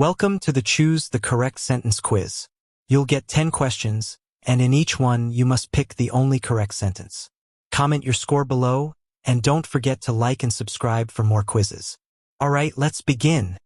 Welcome to the Choose the Correct Sentence quiz. You'll get 10 questions, and in each one you must pick the only correct sentence. Comment your score below, and don't forget to like and subscribe for more quizzes. Alright, let's begin.